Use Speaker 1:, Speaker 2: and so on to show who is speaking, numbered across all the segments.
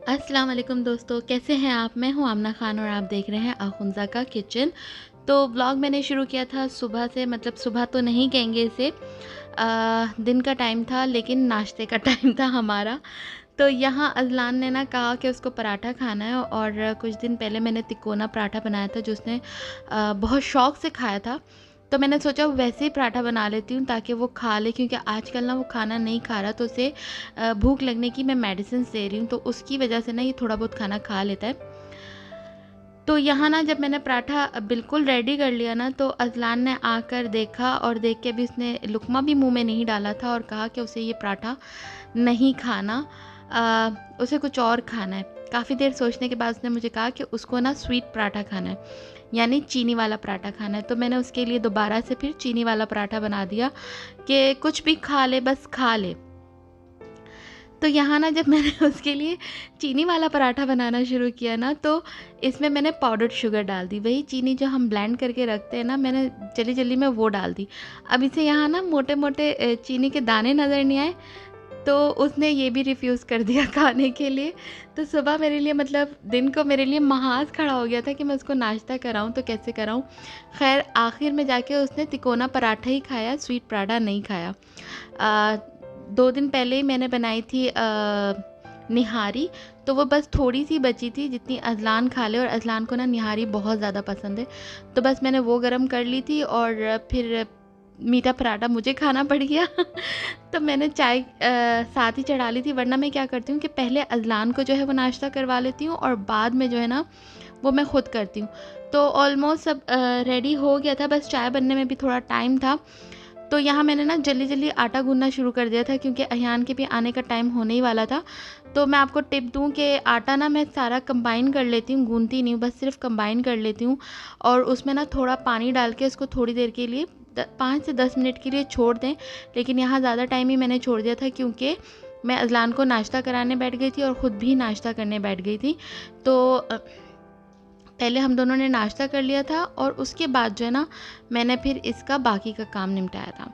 Speaker 1: अस्सलाम वालेकुम दोस्तों, कैसे हैं आप? मैं हूं आमना खान और आप देख रहे हैं अखुंज़ा का किचन। तो व्लॉग मैंने शुरू किया था सुबह से, मतलब सुबह तो नहीं कहेंगे इसे, दिन का टाइम था लेकिन नाश्ते का टाइम था हमारा। तो यहाँ अज़लान ने ना कहा कि उसको पराठा खाना है और कुछ दिन पहले मैंने तिकोना पराठा बनाया था जो उसने बहुत शौक़ से खाया था। तो मैंने सोचा वैसे ही पराठा बना लेती हूँ ताकि वो खा ले, क्योंकि आजकल ना वो खाना नहीं खा रहा, तो उसे भूख लगने की मैं मेडिसिन दे रही हूँ, तो उसकी वजह से ना ये थोड़ा बहुत खाना खा लेता है। तो यहाँ ना जब मैंने पराठा बिल्कुल रेडी कर लिया ना, तो अज़लान ने आकर देखा और देख के भी उसने लुक़मा भी मुँह में नहीं डाला था और कहा कि उसे ये पराठा नहीं खाना, उसे कुछ और खाना है। काफ़ी देर सोचने के बाद उसने मुझे कहा कि उसको ना स्वीट पराठा खाना है, यानी चीनी वाला पराठा खाना है। तो मैंने उसके लिए दोबारा से फिर चीनी वाला पराठा बना दिया कि कुछ भी खा ले, बस खा ले। तो यहाँ ना जब मैंने उसके लिए चीनी वाला पराठा बनाना शुरू किया ना, तो इसमें मैंने पाउडर्ड शुगर डाल दी, वही चीनी जो हम ब्लेंड करके रखते हैं ना, मैंने जल्दी-जल्दी में वो डाल दी। अब इसे यहाँ ना मोटे-मोटे चीनी के दाने नज़र नहीं आए, तो उसने ये भी रिफ्यूज़ कर दिया खाने के लिए। तो सुबह मेरे लिए, मतलब दिन को मेरे लिए महाज़ खड़ा हो गया था कि मैं उसको नाश्ता कराऊँ तो कैसे कराऊँ। ख़ैर आखिर में जाके उसने तिकोना पराठा ही खाया, स्वीट पराठा नहीं खाया। 2 दिन पहले ही मैंने बनाई थी निहारी, तो वो बस थोड़ी-सी बची थी जितनी अज़लान खा ले, और अज़लान को ना निहारी बहुत ज़्यादा पसंद है। तो बस मैंने वो गरम कर ली थी और फिर मीठा पराठा मुझे खाना पड़ गया। तो मैंने चाय साथ ही चढ़ा ली थी, वरना मैं क्या करती हूँ कि पहले अज़लान को जो है वो नाश्ता करवा लेती हूँ और बाद में जो है ना वो मैं ख़ुद करती हूँ। तो ऑलमोस्ट सब रेडी हो गया था, बस चाय बनने में भी थोड़ा टाइम था। तो यहाँ मैंने ना जल्दी-जल्दी आटा गूँथना शुरू कर दिया था क्योंकि अयान के भी आने का टाइम होने ही वाला था। तो मैं आपको टिप दूँ कि आटा ना मैं सारा कंबाइन कर लेती हूँ, गूँथती नहीं हूँ, बस सिर्फ़ कंबाइन कर लेती हूँ और उसमें ना थोड़ा पानी डाल के उसको थोड़ी देर के लिए 5 से 10 मिनट के लिए छोड़ दें। लेकिन यहाँ ज़्यादा टाइम ही मैंने छोड़ दिया था क्योंकि मैं अज़लान को नाश्ता कराने बैठ गई थी और ख़ुद भी नाश्ता करने बैठ गई थी। तो पहले हम दोनों ने नाश्ता कर लिया था और उसके बाद जो है ना मैंने फिर इसका बाकी का काम निपटाया था।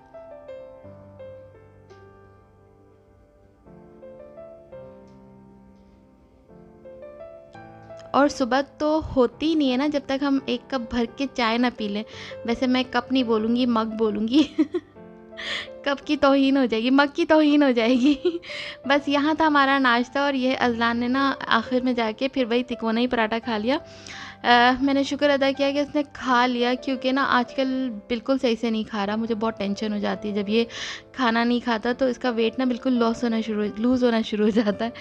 Speaker 1: और सुबह तो होती ही नहीं है ना जब तक हम 1 कप भर के चाय ना पी लें। वैसे मैं कप नहीं बोलूँगी, मग बोलूँगी। कप की तौहीन हो जाएगी, मग की तौहीन हो जाएगी। बस यहाँ था हमारा नाश्ता और ये अज़लान ने ना आखिर में जाके फिर वही तिकोना ही पराठा खा लिया। मैंने शुक्र अदा किया कि उसने खा लिया, क्योंकि ना आजकल बिल्कुल सही से नहीं खा रहा। मुझे बहुत टेंशन हो जाती है जब ये खाना नहीं खाता, तो इसका वेट ना बिल्कुल लूज़ होना शुरू हो जाता है।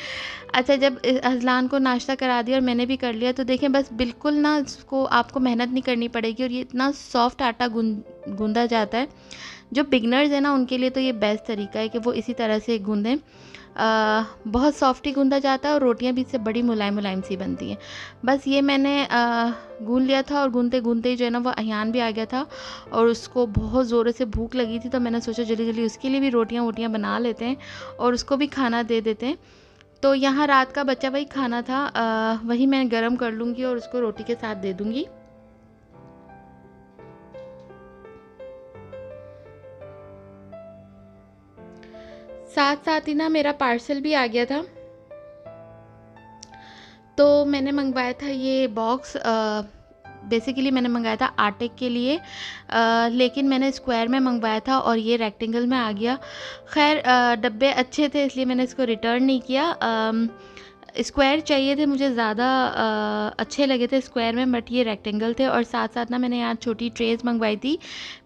Speaker 1: अच्छा, जब अज़लान को नाश्ता करा दिया और मैंने भी कर लिया, तो देखें बस बिल्कुल ना इसको आपको मेहनत नहीं करनी पड़ेगी और ये इतना सॉफ्ट आटा गूँधा जाता है। जो बिगिनर्स हैं ना उनके लिए तो ये बेस्ट तरीका है कि वो इसी तरह से गूँधें। बहुत सॉफ्ट ही गूँधा जाता है और रोटियां भी इससे बड़ी मुलायम-मुलायम सी बनती हैं। बस ये मैंने गूँध लिया था और गूँधते-गूँधते ही जो है ना वो अयान भी आ गया था और उसको बहुत ज़ोरों से भूख लगी थी, तो मैंने सोचा जल्दी-जल्दी उसके लिए भी रोटियां-वोटियां बना लेते हैं और उसको भी खाना दे देते हैं। तो यहाँ रात का बचा वही खाना था, वही मैं गरम कर लूँगी और उसको रोटी के साथ दे दूँगी। साथ-साथ ही ना मेरा पार्सल भी आ गया था। तो मैंने मंगवाया था ये बॉक्स, बेसिकली मैंने मंगाया था आटे के लिए, लेकिन मैंने स्क्वायर में मंगवाया था और ये रेक्टेंगल में आ गया। ख़ैर डब्बे अच्छे थे इसलिए मैंने इसको रिटर्न नहीं किया। स्क्वायर चाहिए थे मुझे, ज़्यादा अच्छे लगे थे स्क्वायर में, बट ये रेक्टेंगल थे। और साथ-साथ ना मैंने यहाँ छोटी ट्रेज़ मंगवाई थी।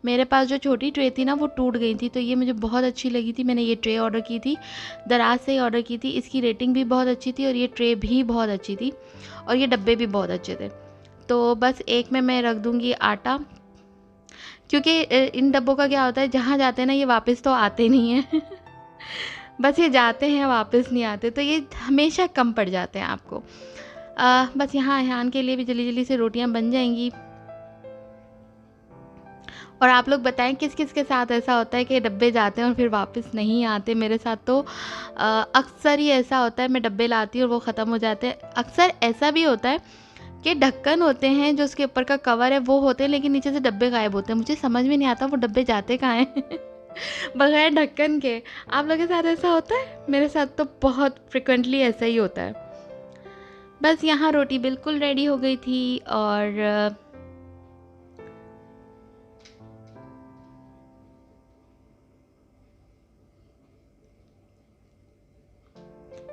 Speaker 1: मेरे पास जो छोटी ट्रे थी ना वो टूट गई थी, तो ये मुझे बहुत अच्छी लगी थी। मैंने ये ट्रे ऑर्डर की थी, दराज़ से ही ऑर्डर की थी। इसकी रेटिंग भी बहुत अच्छी थी और ये ट्रे भी बहुत अच्छी थी और ये डब्बे भी बहुत अच्छे थे। तो बस एक में मैं रख दूँगी आटा, क्योंकि इन डब्बों का क्या होता है, जहाँ जाते हैं ना ये वापस तो आते नहीं हैं। बस ये जाते हैं, वापस नहीं आते, तो ये हमेशा कम पड़ जाते हैं आपको। बस यहाँ अयान के लिए भी जल्दी-जल्दी से रोटियां बन जाएंगी। और आप लोग बताएं किस-किस के साथ ऐसा होता है कि डब्बे जाते हैं और फिर वापस नहीं आते। मेरे साथ तो अक्सर ही ऐसा होता है, मैं डब्बे लाती हूँ और वो ख़त्म हो जाते हैं। अक्सर ऐसा भी होता है कि ढक्कन होते हैं, जो उसके ऊपर का कवर है वो होते हैं, लेकिन नीचे से डब्बे गायब होते हैं। मुझे समझ में नहीं आता वो डब्बे जाते कहाँ हैं। बगैर ढक्कन के। आप लोगों के साथ ऐसा होता है? मेरे साथ तो बहुत फ्रिक्वेंटली ऐसा ही होता है। बस यहाँ रोटी बिल्कुल रेडी हो गई थी और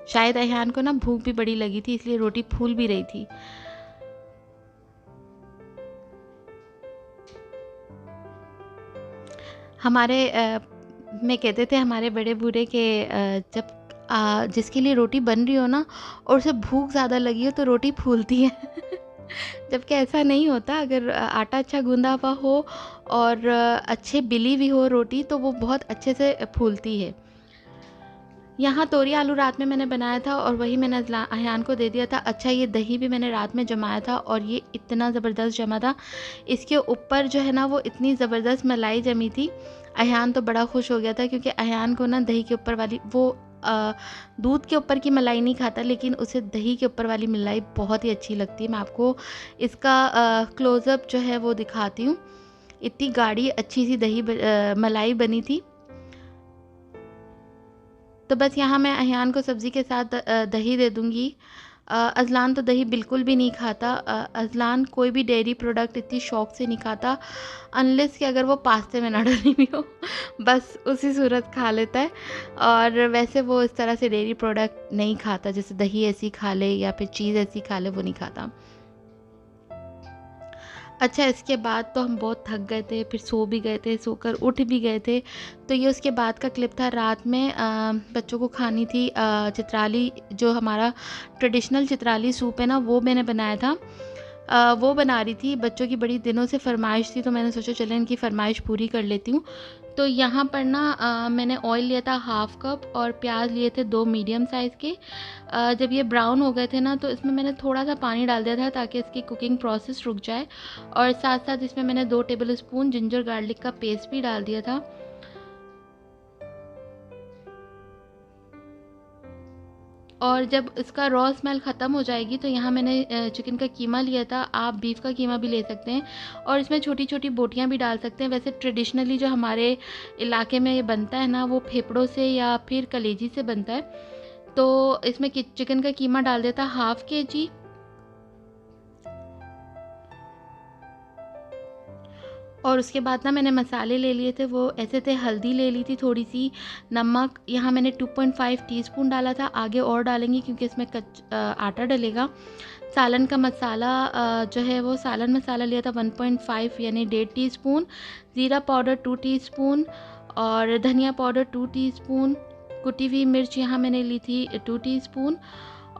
Speaker 1: शायद अयान को ना भूख भी बड़ी लगी थी, इसलिए रोटी फूल भी रही थी। हमारे में कहते थे हमारे बड़े बूढ़े के जब जिसके लिए रोटी बन रही हो ना और उसे भूख ज़्यादा लगी हो तो रोटी फूलती है। जबकि ऐसा नहीं होता, अगर आटा अच्छा गूंदा हुआ हो और अच्छे बिली हुई हो रोटी तो वो बहुत अच्छे से फूलती है। यहाँ तोरी आलू रात में मैंने बनाया था और वही मैंने अयान को दे दिया था। अच्छा, ये दही भी मैंने रात में जमाया था और ये इतना ज़बरदस्त जमा था, इसके ऊपर जो है ना वो इतनी ज़बरदस्त मलाई जमी थी। अयान तो बड़ा खुश हो गया था क्योंकि अयान को ना दही के ऊपर वाली वो दूध के ऊपर की मलाई नहीं खाता, लेकिन उसे दही के ऊपर वाली मलाई बहुत ही अच्छी लगती है। मैं आपको इसका क्लोज़अप जो है वो दिखाती हूँ। इतनी गाढ़ी अच्छी सी मलाई बनी थी। तो बस यहाँ मैं अयान को सब्ज़ी के साथ दही दे दूँगी। अज़लान तो दही बिल्कुल भी नहीं खाता। अज़लान कोई भी डेयरी प्रोडक्ट इतनी शौक़ से नहीं खाता, अनलेस कि अगर वो पास्ते में ना डली हुई हो, बस उसी सूरत खा लेता है। और वैसे वो इस तरह से डेयरी प्रोडक्ट नहीं खाता, जैसे दही ऐसी खा ले या फिर चीज़ ऐसी खा ले, वो नहीं खाता। अच्छा, इसके बाद तो हम बहुत थक गए थे, फिर सो भी गए थे, सोकर उठ भी गए थे। तो ये उसके बाद का क्लिप था। रात में बच्चों को खानी थी चित्राली, जो हमारा ट्रेडिशनल चित्राली सूप है ना, वो मैंने बनाया था। वो बना रही थी, बच्चों की बड़ी दिनों से फ़रमाइश थी तो मैंने सोचा चलें इनकी फ़रमाइश पूरी कर लेती हूँ। तो यहाँ पर ना मैंने ऑयल लिया था 1/2 कप और प्याज लिए थे 2 मीडियम साइज़ के। जब ये ब्राउन हो गए थे ना तो इसमें मैंने थोड़ा सा पानी डाल दिया था ताकि इसकी कुकिंग प्रोसेस रुक जाए, और साथ साथ इसमें मैंने 2 टेबल स्पून जिंजर गार्लिक का पेस्ट भी डाल दिया था। और जब इसका रॉ स्मेल ख़त्म हो जाएगी तो यहाँ मैंने चिकन का कीमा लिया था, आप बीफ का कीमा भी ले सकते हैं और इसमें छोटी छोटी बोटियाँ भी डाल सकते हैं। वैसे ट्रेडिशनली जो हमारे इलाके में ये बनता है ना, वो फेफड़ों से या फिर कलेजी से बनता है। तो इसमें चिकन का कीमा डाल देता 1/2 kg। और उसके बाद ना मैंने मसाले ले लिए थे, वो ऐसे थे। हल्दी ले ली थी थोड़ी सी, नमक यहाँ मैंने 2.5 टीस्पून डाला था, आगे और डालेंगे क्योंकि इसमें आटा डलेगा। सालन का मसाला जो है वो सालन मसाला लिया था 1.5 यानी 1.5 टीस्पून। ज़ीरा पाउडर 2 टीस्पून और धनिया पाउडर 2 टीस्पून। कुटी हुई मिर्च यहाँ मैंने ली थी 2 टीस्पून।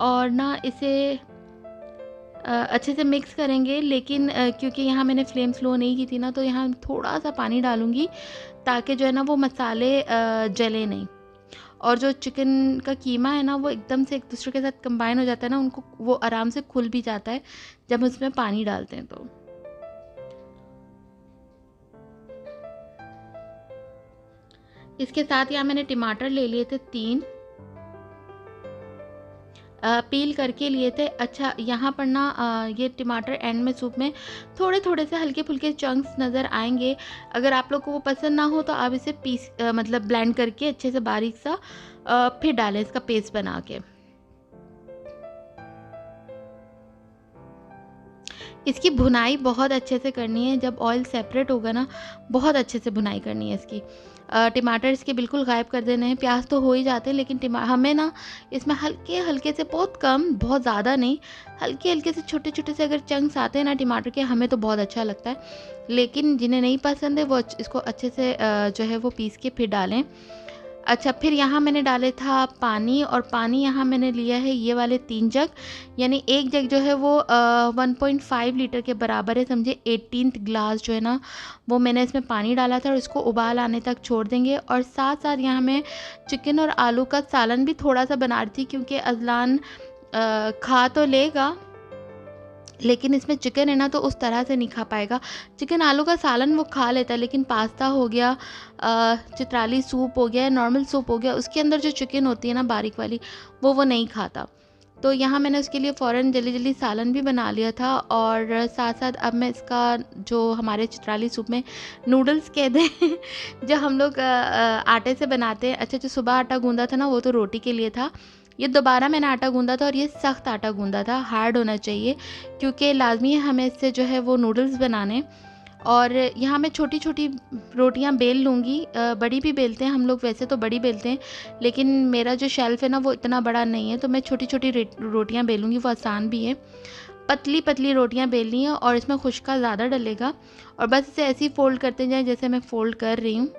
Speaker 1: और ना इसे अच्छे से मिक्स करेंगे, लेकिन क्योंकि यहाँ मैंने फ्लेम स्लो नहीं की थी ना, तो यहाँ थोड़ा सा पानी डालूँगी ताकि जो है ना वो मसाले जले नहीं। और जो चिकन का कीमा है ना वो एकदम से एक दूसरे के साथ कंबाइन हो जाता है ना, उनको वो आराम से खुल भी जाता है जब उसमें पानी डालते हैं। तो इसके साथ यहाँ मैंने टमाटर ले लिए थे 3, पील करके लिए थे। अच्छा, यहाँ पर ना ये टमाटर एंड में सूप में थोड़े थोड़े से हल्के फुल्के चंक्स नज़र आएंगे। अगर आप लोग को वो पसंद ना हो तो आप इसे मतलब ब्लेंड करके अच्छे से बारीक सा फिर डालें इसका पेस्ट बना के। इसकी भुनाई बहुत अच्छे से करनी है, जब ऑयल सेपरेट होगा ना बहुत अच्छे से भुनाई करनी है इसकी। टमाटर इसके बिल्कुल गायब कर देने हैं। प्याज तो हो ही जाते हैं, लेकिन हमें ना इसमें हल्के हल्के से, बहुत कम, बहुत ज़्यादा नहीं, हल्के हल्के से छोटे छोटे से अगर चंक्स आते हैं ना टमाटर के, हमें तो बहुत अच्छा लगता है। लेकिन जिन्हें नहीं पसंद है वो इसको अच्छे से जो है वो पीस के फिर डालें। अच्छा, फिर यहाँ मैंने डाले था पानी, और पानी यहाँ मैंने लिया है ये वाले 3 जग, यानी एक जग जो है वो 1.5 लीटर के बराबर है, समझे। 18th ग्लास जो है ना वो मैंने इसमें पानी डाला था और इसको उबाल आने तक छोड़ देंगे। और साथ साथ यहाँ मैं चिकन और आलू का सालन भी थोड़ा सा बना रही थी, क्योंकि अज़लान खा तो लेगा लेकिन इसमें चिकन है ना तो उस तरह से नहीं खा पाएगा। चिकन आलू का सालन वो खा लेता है, लेकिन पास्ता हो गया, चित्राली सूप हो गया, नॉर्मल सूप हो गया, उसके अंदर जो चिकन होती है ना बारीक वाली, वो नहीं खाता। तो यहाँ मैंने उसके लिए फ़ौरन जल्दी जल्दी सालन भी बना लिया था। और साथ साथ अब मैं इसका जो हमारे चित्राली सूप में नूडल्स कहते हैं जो हम लोग आटे से बनाते हैं। अच्छा, जो सुबह आटा गूंदा था ना वो तो रोटी के लिए था, ये दोबारा मैंने आटा गूँधा था और ये सख्त आटा गूँधा था, हार्ड होना चाहिए क्योंकि लाज़मी है हमें इससे जो है वो नूडल्स बनाने। और यहाँ मैं छोटी-छोटी रोटियाँ बेल लूँगी, बड़ी भी बेलते हैं हम लोग, वैसे तो बड़ी बेलते हैं, लेकिन मेरा जो शेल्फ़ है ना वो इतना बड़ा नहीं है, तो मैं छोटी-छोटी रोटियाँ बेलूँगी, वो आसान भी है। पतली-पतली रोटियाँ बेलनी है और इसमें खुशका ज़्यादा डलेगा और बस इसे ऐसे ही फ़ोल्ड करते जाएँ जैसे मैं फ़ोल्ड कर रही हूँ।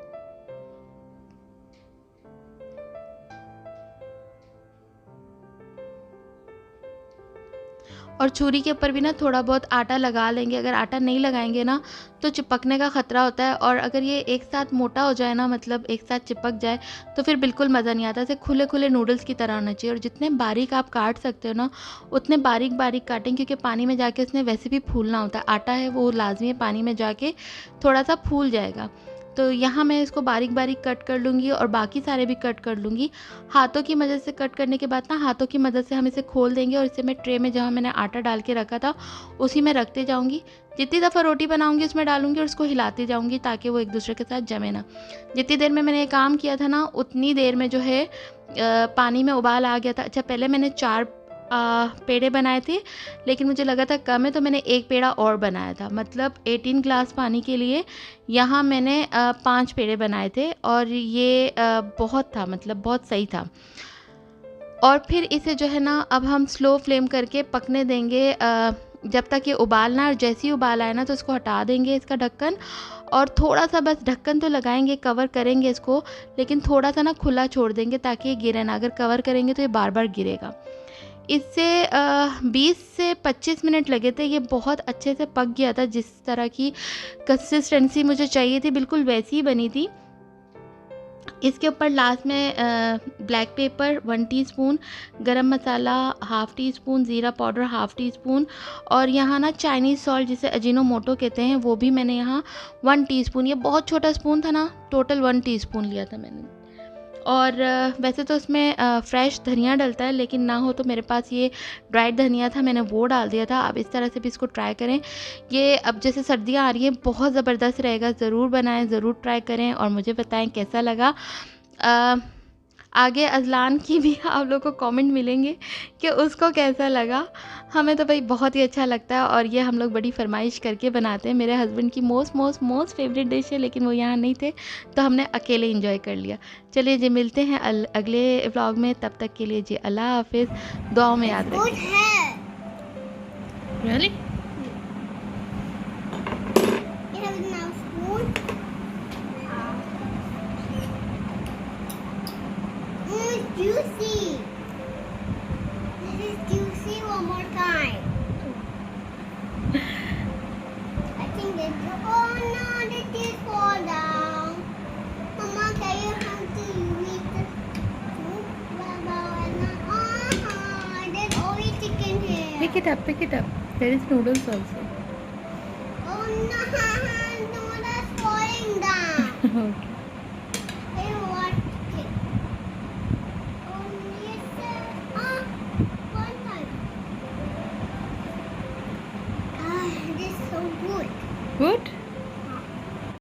Speaker 1: और छुरी के ऊपर भी ना थोड़ा बहुत आटा लगा लेंगे, अगर आटा नहीं लगाएंगे ना तो चिपकने का ख़तरा होता है। और अगर ये एक साथ मोटा हो जाए ना, मतलब एक साथ चिपक जाए, तो फिर बिल्कुल मज़ा नहीं आता। इसे खुले खुले नूडल्स की तरह होना चाहिए और जितने बारीक आप काट सकते हो ना उतने बारीक बारीक काटें, क्योंकि पानी में जाके इसने वैसे भी फूलना होता है। आटा है वो लाजमी है पानी में जाके थोड़ा सा फूल जाएगा। तो यहाँ मैं इसको बारीक बारीक कट कर लूँगी और बाकी सारे भी कट कर लूँगी। हाथों की मदद से कट करने के बाद ना हाथों की मदद से हम इसे खोल देंगे और इसे मैं ट्रे में जहाँ मैंने आटा डाल के रखा था उसी में रखते जाऊँगी। जितनी दफ़ा रोटी बनाऊँगी उसमें डालूँगी और उसको हिलाती जाऊँगी ताकि वो एक दूसरे के साथ जमे ना। जितनी देर में मैंने ये काम किया था ना उतनी देर में जो है पानी में उबाल आ गया था। अच्छा, पहले मैंने 4 पेड़े बनाए थे, लेकिन मुझे लगा था कम है तो मैंने एक पेड़ा और बनाया था। मतलब 18 ग्लास पानी के लिए यहाँ मैंने 5 पेड़े बनाए थे और ये बहुत था, मतलब बहुत सही था। और फिर इसे जो है ना अब हम स्लो फ्लेम करके पकने देंगे जब तक ये उबालना, और जैसे ही उबाल आए ना तो इसको हटा देंगे इसका ढक्कन और थोड़ा सा बस ढक्कन तो लगाएंगे, कवर करेंगे इसको, लेकिन थोड़ा सा ना खुला छोड़ देंगे ताकि ये गिरे ना। अगर कवर करेंगे तो ये बार बार गिरेगा। इससे 20 से 25 मिनट लगे थे। ये बहुत अच्छे से पक गया था, जिस तरह की कंसिस्टेंसी मुझे चाहिए थी बिल्कुल वैसी ही बनी थी। इसके ऊपर लास्ट में ब्लैक पेपर 1 टीस्पून, गरम मसाला 1/2 टीस्पून, ज़ीरा पाउडर 1/2 टीस्पून और यहाँ ना चाइनीज़ सॉल्ट जिसे अजीनोमोटो कहते हैं वो भी मैंने यहाँ 1 टीस्पून, ये बहुत छोटा स्पून था ना, टोटल 1 टीस्पून लिया था मैंने। और वैसे तो इसमें फ्रेश धनिया डलता है, लेकिन ना हो तो मेरे पास ये ड्राइड धनिया था, मैंने वो डाल दिया था। आप इस तरह से भी इसको ट्राई करें। ये अब जैसे सर्दियाँ आ रही हैं बहुत ज़बरदस्त रहेगा, ज़रूर बनाएं, ज़रूर ट्राई करें और मुझे बताएं कैसा लगा। आगे अज़लान की भी आप लोगों को कमेंट मिलेंगे कि उसको कैसा लगा। हमें तो भाई बहुत ही अच्छा लगता है और ये हम लोग बड़ी फरमाइश करके बनाते हैं। मेरे हस्बैंड की मोस्ट फेवरेट डिश है, लेकिन वो यहाँ नहीं थे तो हमने अकेले इंजॉय कर लिया। चलिए जी, मिलते हैं अगले व्लॉग में। तब तक के लिए जी अल्लाह हाफिज़, दुआओं में याद रखें। Really?
Speaker 2: Juicy. This is juicy one more time. I think that oh no, the teeth fall down. Mama, can you have to eat the soup? There's only chicken here.
Speaker 1: Pick it up, pick it up. There is noodles also.
Speaker 2: Oh no, no, that's falling down.
Speaker 1: Okay.